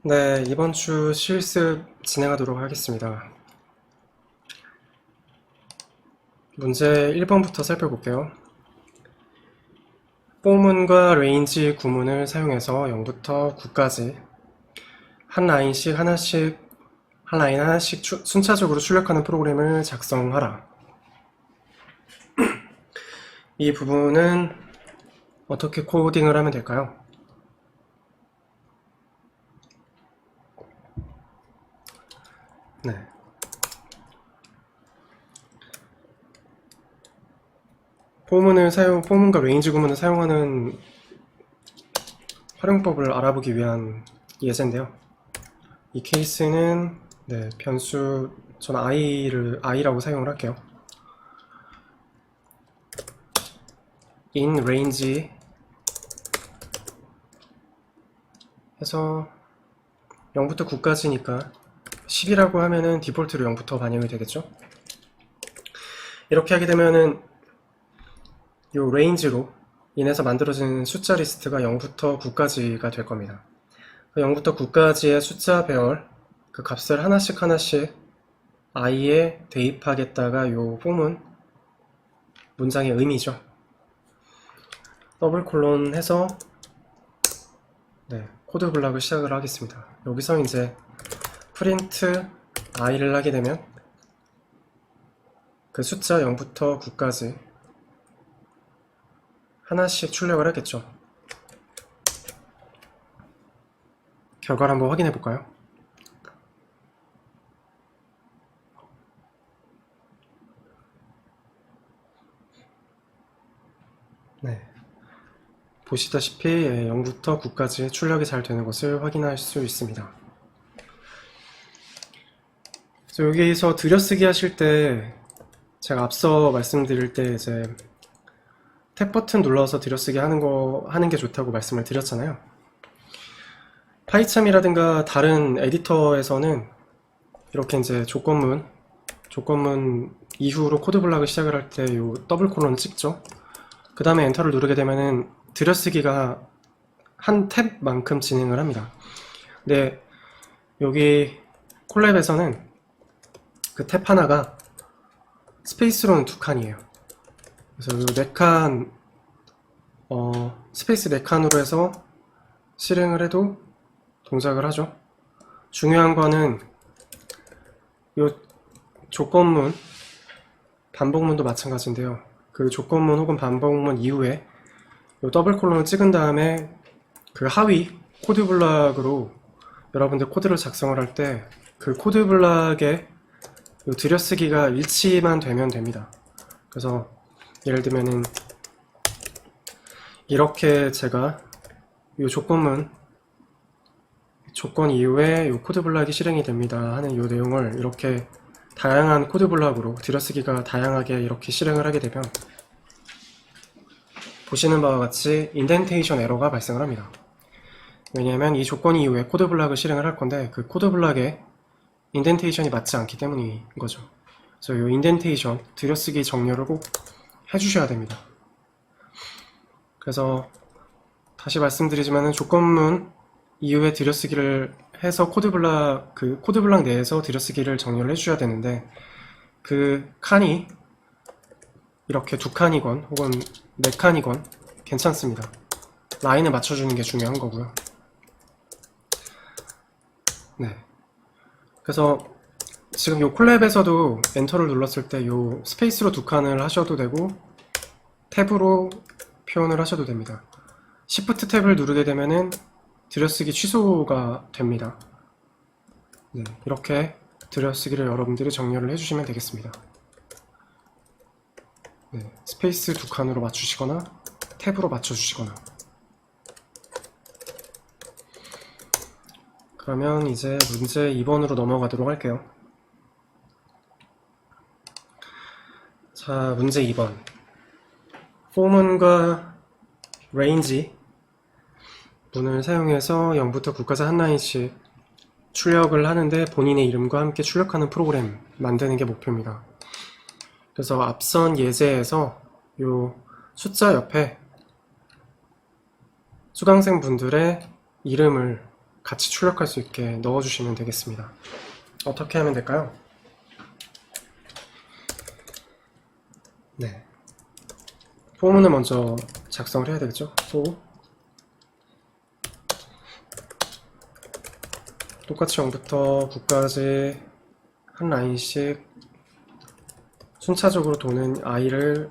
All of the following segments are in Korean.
네, 이번 주 실습 진행하도록 하겠습니다. 문제 1번부터 살펴볼게요. 포문과 레인지 구문을 사용해서 0부터 9까지 한 라인씩 하나씩, 한 라인 하나씩 순차적으로 출력하는 프로그램을 작성하라. 이 부분은 어떻게 코딩을 하면 될까요? 네. 포문과 레인지 구문을 사용하는 활용법을 알아보기 위한 예제인데요. 이 케이스는 변수, 저는 i라고 사용을 할게요. in range 해서 0부터 9까지니까 10이라고 하면은 디폴트로 0부터 반영이 되겠죠. 이렇게 하게 되면은 이 range로 인해서 만들어진 숫자 리스트가 0부터 9까지가 될 겁니다. 0부터 9까지의 숫자 배열 그 값을 하나씩 i에 대입하겠다가 이 폼은 문장의 의미죠. 더블 콜론 해서 코드 블락을 시작을 하겠습니다. 여기서 이제 프린트 i를 하게 되면 그 숫자 0부터 9까지 하나씩 출력을 하겠죠. 결과를 한번 확인해 볼까요? 네. 보시다시피 0부터 9까지 출력이 잘 되는 것을 확인할 수 있습니다. 그래서 여기서 들여쓰기 하실 때 제가 앞서 말씀드릴 때 이제 탭 버튼 눌러서 들여쓰기 하는 게 좋다고 말씀을 드렸잖아요. 파이참이라든가 다른 에디터에서는 이렇게 이제 조건문 이후로 코드 블락을 시작을 할 때 이 더블 콜론을 찍죠. 그 다음에 엔터를 누르게 되면은 들여쓰기가 한 탭만큼 진행을 합니다. 근데 여기 콜랩에서는 그 탭 하나가 스페이스로는 2칸이에요. 그래서 이 4칸 스페이스 4칸으로 해서 실행을 해도 동작을 하죠. 중요한 거는 이 조건문, 반복문도 마찬가지인데요. 그 조건문 혹은 반복문 이후에 이 더블 콜론을 찍은 다음에 그 하위 코드 블락으로 여러분들 코드를 작성을 할 때 그 코드 블락에 이 들여쓰기가 일치만 되면 됩니다. 그래서 예를 들면은 이렇게 제가 이 조건 이후에 이 코드 블락이 실행이 됩니다 하는 이 내용을 이렇게 다양한 코드 블락으로 들여쓰기가 다양하게 이렇게 실행을 하게 되면 보시는 바와 같이 인덴테이션 에러가 발생을 합니다. 왜냐하면 이 조건 이후에 코드 블락을 실행을 할 건데 그 코드 블락에 인덴테이션이 맞지 않기 때문인 거죠. 그래서 이 인덴테이션, 들여쓰기 정렬을 꼭 해주셔야 됩니다. 그래서 다시 말씀드리지만은 조건문 이후에 들여쓰기를 해서 코드 블락 내에서 들여쓰기를 정렬을 해주셔야 되는데 그 칸이 이렇게 2칸이건 혹은 4칸이건 괜찮습니다. 라인을 맞춰주는 게 중요한 거고요. 네. 그래서 지금 요 콜랩에서도 엔터를 눌렀을 때 요 스페이스로 2칸을 하셔도 되고 탭으로 표현을 하셔도 됩니다. Shift 탭을 누르게 되면은 들여쓰기 취소가 됩니다. 네, 이렇게 들여쓰기를 여러분들이 정렬을 해주시면 되겠습니다. 네, 스페이스 2칸으로 맞추시거나 탭으로 맞춰주시거나. 그러면 이제 문제 2번으로 넘어가도록 할게요. 자, 문제 2번. 포문과 레인지 문을 사용해서 0부터 9까지 한 라인씩 출력을 하는데 본인의 이름과 함께 출력하는 프로그램 만드는 게 목표입니다. 그래서 앞선 예제에서 이 숫자 옆에 수강생 분들의 이름을 같이 출력할 수 있게 넣어주시면 되겠습니다. 어떻게 하면 될까요? 네, 포문을 먼저 작성을 해야 되겠죠? 똑같이 0부터 9까지 한 라인씩 순차적으로 도는 i를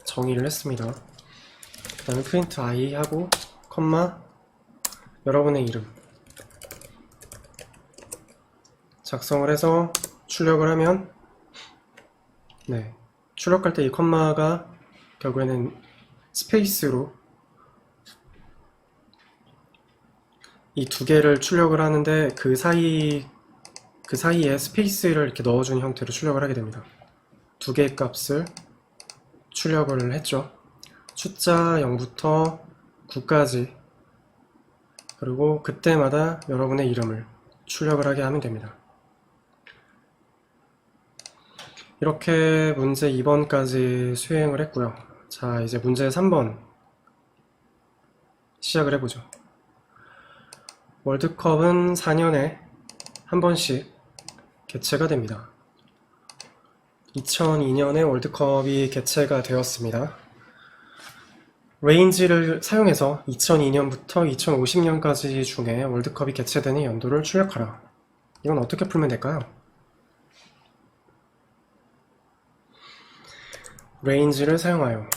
정의를 했습니다. 그 다음에 프린트 i 하고 컴마 여러분의 이름 작성을 해서 출력을 하면, 네, 출력할 때 이 컴마가 결국에는 스페이스로 이 두 개를 출력을 하는데 그 사이에 스페이스를 이렇게 넣어주는 형태로 출력을 하게 됩니다. 두 개의 값을 출력을 했죠. 숫자 0부터 9까지, 그리고 그때마다 여러분의 이름을 출력을 하게 하면 됩니다. 이렇게 문제 2번까지 수행을 했고요. 자, 이제 문제 3번 시작을 해보죠. 월드컵은 4년에 한 번씩 개최가 됩니다. 2002년에 월드컵이 개최가 되었습니다. 레인지를 사용해서 2002년부터 2050년까지 중에 월드컵이 개최되는 연도를 출력하라. 이건 어떻게 풀면 될까요? 레인지를 사용하여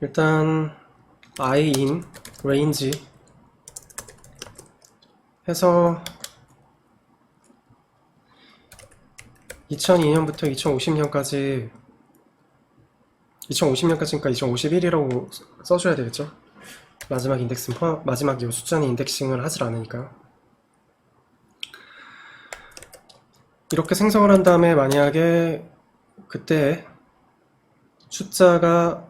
일단 i in range 해서 2002년부터 2050년까지 2050년까지니까 2051이라고 써줘야 되겠죠? 마지막 인덱스는 마지막 이 숫자는 인덱싱을 하질 않으니까요. 이렇게 생성을 한 다음에 만약에 그때 숫자가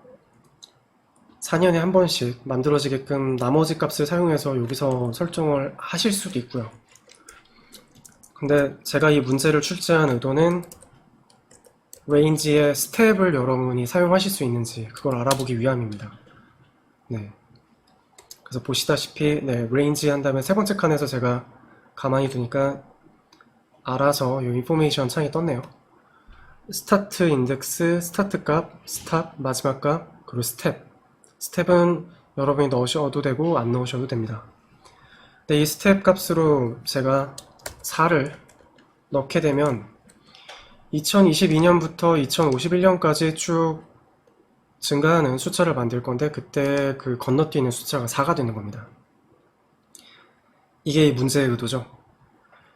4년에 한 번씩 만들어지게끔 나머지 값을 사용해서 여기서 설정을 하실 수도 있고요. 근데 제가 이 문제를 출제한 의도는 레인지의 스텝을 여러분이 사용하실 수 있는지 그걸 알아보기 위함입니다. 네. 그래서 보시다시피 레인지 한 다음에 세 번째 칸에서 제가 가만히 두니까 알아서 이 인포메이션 창이 떴네요. 스타트 인덱스, 스타트 값, 스탑, 마지막 값, 그리고 스텝은 여러분이 넣으셔도 되고 안 넣으셔도 됩니다. 근데 이 스텝 값으로 제가 4를 넣게 되면 2022년부터 2051년까지 쭉 증가하는 숫자를 만들 건데 그때 그 건너뛰는 숫자가 4가 되는 겁니다. 이게 이 문제의 의도죠.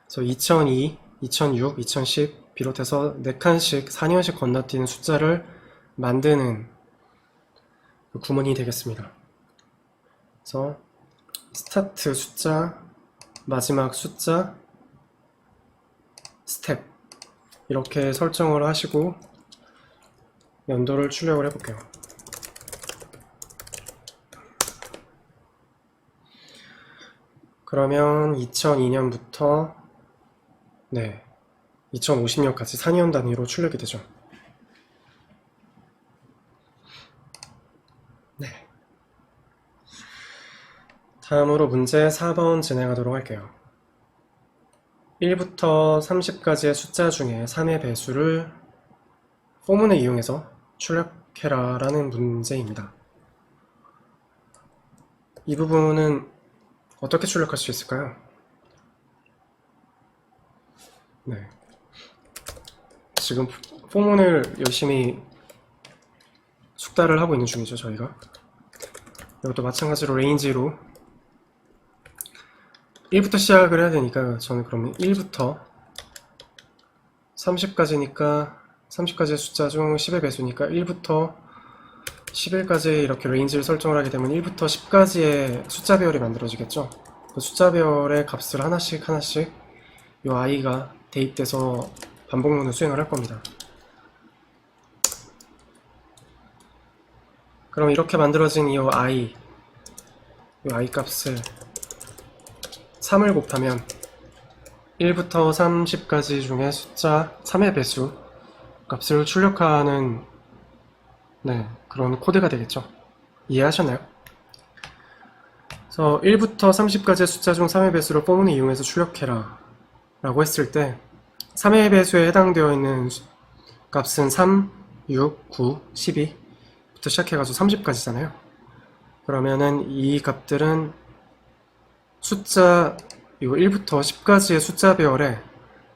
그래서 2002, 2006, 2010 비롯해서 4칸씩 4년씩 건너뛰는 숫자를 만드는 구문이 되겠습니다. 그래서 스타트 숫자, 마지막 숫자, 스텝 이렇게 설정을 하시고 연도를 출력을 해볼게요. 그러면 2002년부터 2050년까지 4년 단위로 출력이 되죠. 네. 다음으로 문제 4번 진행하도록 할게요. 1부터 30까지의 숫자 중에 3의 배수를 포문을 이용해서 출력해라 라는 문제입니다. 이 부분은 어떻게 출력할 수 있을까요? 네. 지금 포문을 열심히 숙달을 하고 있는 중이죠, 저희가. 이것도 마찬가지로 레인지로 1부터 시작을 해야 되니까 저는 그러면 1부터 30까지니까 30까지의 숫자 중 10의 배수니까 1부터 11까지 이렇게 레인지를 설정을 하게 되면 1부터 10까지의 숫자 배열이 만들어지겠죠. 그 숫자 배열의 값을 하나씩 이 i가 대입돼서 반복문을 수행을 할 겁니다. 그럼 이렇게 만들어진 이 i 값을 3을 곱하면 1부터 30까지 중에 숫자 3의 배수 값을 출력하는 네, 그런 코드가 되겠죠. 이해하셨나요? 그래서 1부터 30까지의 숫자 중 3의 배수를 포문을 이용해서 출력해라 라고 했을 때 3의 배수에 해당되어 있는 값은 3, 6, 9, 12부터 시작해가지고 30까지잖아요. 그러면은 이 값들은 숫자 이거 1부터 10까지의 숫자 배열에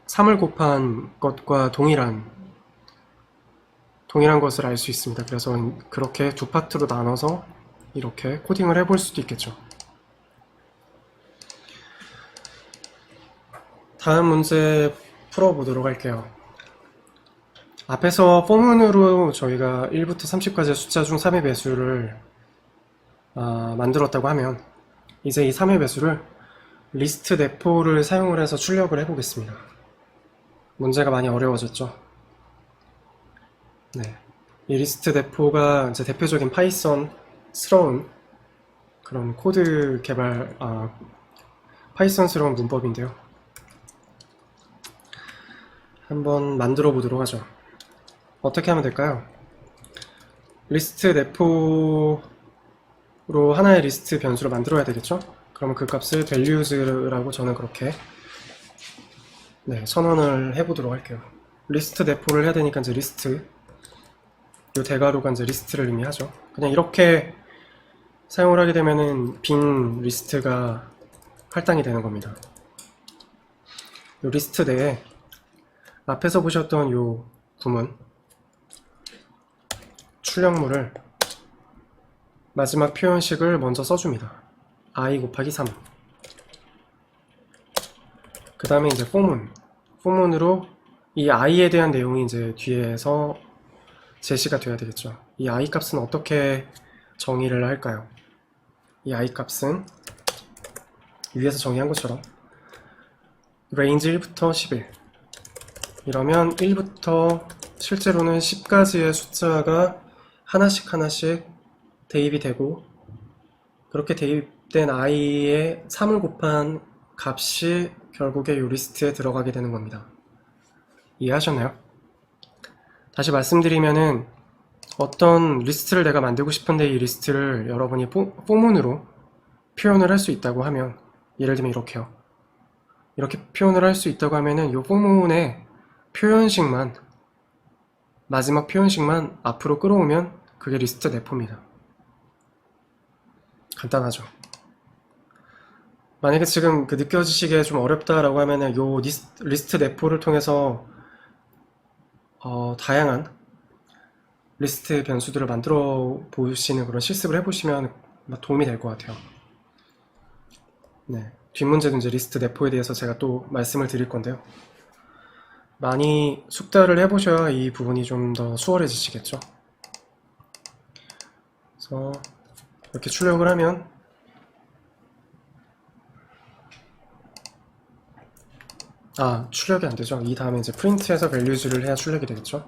3을 곱한 것과 동일한 것을 알 수 있습니다. 그래서 그렇게 두 파트로 나눠서 이렇게 코딩을 해볼 수도 있겠죠. 다음 문제 풀어보도록 할게요. 앞에서 포문으로 저희가 1부터 30까지의 숫자 중 3의 배수를 만들었다고 하면 이제 이 3의 배수를 리스트 대포를 사용을 해서 출력을 해보겠습니다. 문제가 많이 어려워졌죠. 네. 이 리스트 대포가 이제 대표적인 파이썬스러운 그런 코드 개발, 파이썬스러운 문법인데요. 한번 만들어 보도록 하죠. 어떻게 하면 될까요? 리스트 대포로 하나의 리스트 변수를 만들어야 되겠죠? 그러면 그 값을 values라고 저는 그렇게 선언을 해보도록 할게요. 리스트 대포를 해야 되니까 이제 리스트, 이 대괄호가 이제 리스트를 의미하죠. 그냥 이렇게 사용을 하게 되면은 빈 리스트가 할당이 되는 겁니다. 이 리스트 내에 앞에서 보셨던 이 구문 출력물을 마지막 표현식을 먼저 써줍니다. i 곱하기 3. 그 다음에 이제 포문으로 이 i에 대한 내용이 이제 뒤에서 제시가 돼야 되겠죠. 이 i 값은 어떻게 정의를 할까요? 이 i 값은 위에서 정의한 것처럼 range 1부터 11 이러면 1부터 실제로는 10까지의 숫자가 하나씩 대입이 되고 그렇게 대입된 i에 3을 곱한 값이 결국에 이 리스트에 들어가게 되는 겁니다. 이해하셨나요? 다시 말씀드리면은 어떤 리스트를 내가 만들고 싶은데 이 리스트를 여러분이 포문으로 표현을 할 수 있다고 하면 예를 들면 이렇게요. 이렇게 표현을 할 수 있다고 하면은 이 포문의 마지막 표현식만 앞으로 끌어오면 그게 리스트 대포입니다. 간단하죠. 만약에 지금 그 느껴지시기에 좀 어렵다라고 하면은 요 리스트 대포를 통해서 다양한 리스트 변수들을 만들어 보시는 그런 실습을 해보시면 도움이 될 것 같아요. 네, 뒷문제도 이제 리스트 대포에 대해서 제가 또 말씀을 드릴 건데요. 많이 숙달을 해보셔야 이 부분이 좀 더 수월해지시겠죠. 그래서 이렇게 출력을 하면 출력이 안 되죠. 이 다음에 이제 프린트해서 values를 해야 출력이 되겠죠.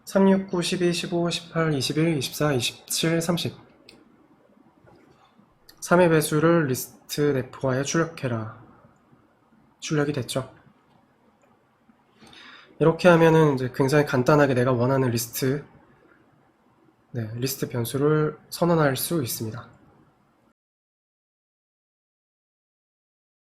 3, 6, 9, 12, 15, 18, 21, 24, 27, 30 3의 배수를 리스트 대포하여 출력해라. 출력이 됐죠. 이렇게 하면은 이제 굉장히 간단하게 내가 원하는 리스트 변수를 선언할 수 있습니다.